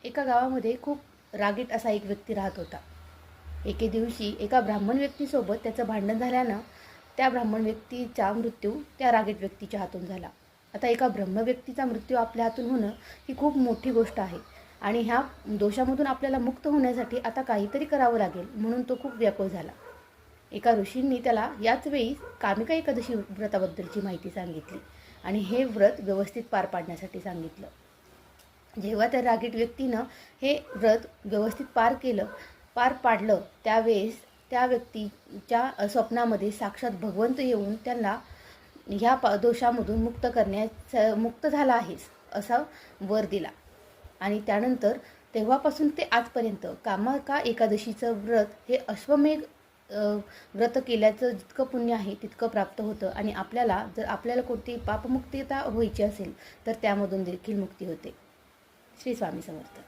एका गावामध्ये खूप रागीट असा एक व्यक्ती राहत होता. एके दिवशी एका ब्राह्मण व्यक्तीसोबत त्याचं भांडण झाल्यानं त्या ब्राह्मण व्यक्तीचा मृत्यू त्या रागीट व्यक्तीच्या हातून झाला. आता एका ब्रह्म व्यक्तीचा मृत्यू आपल्या हातून होणं ही खूप मोठी गोष्ट आहे आणि ह्या दोषामधून आपल्याला मुक्त होण्यासाठी आता काहीतरी करावं लागेल, म्हणून तो खूप व्याकुळ झाला. एका ऋषींनी त्याला याच वेळी कामिका एकादशी व्रताबद्दलची माहिती सांगितली आणि हे व्रत व्यवस्थित पार पाडण्यासाठी सांगितलं. जेव्हा त्या रागीट व्यक्तीनं हे व्रत व्यवस्थित पार पाडलं त्यावेळेस त्या व्यक्तीच्या स्वप्नामध्ये साक्षात भगवंत येऊन त्यांना ह्या दोषामधून मुक्त झाला आहेस असा वर दिला. आणि त्यानंतर तेव्हापासून ते आजपर्यंत कामिका एकादशीचं व्रत हे अश्वमेध व्रत केल्याचं जितकं पुण्य आहे तितकं प्राप्त होतं आणि आपल्याला कोणती पापमुक्तता व्हायची असेल तर त्यामधून देखील मुक्ती होते. श्री स्वामी समर्थ.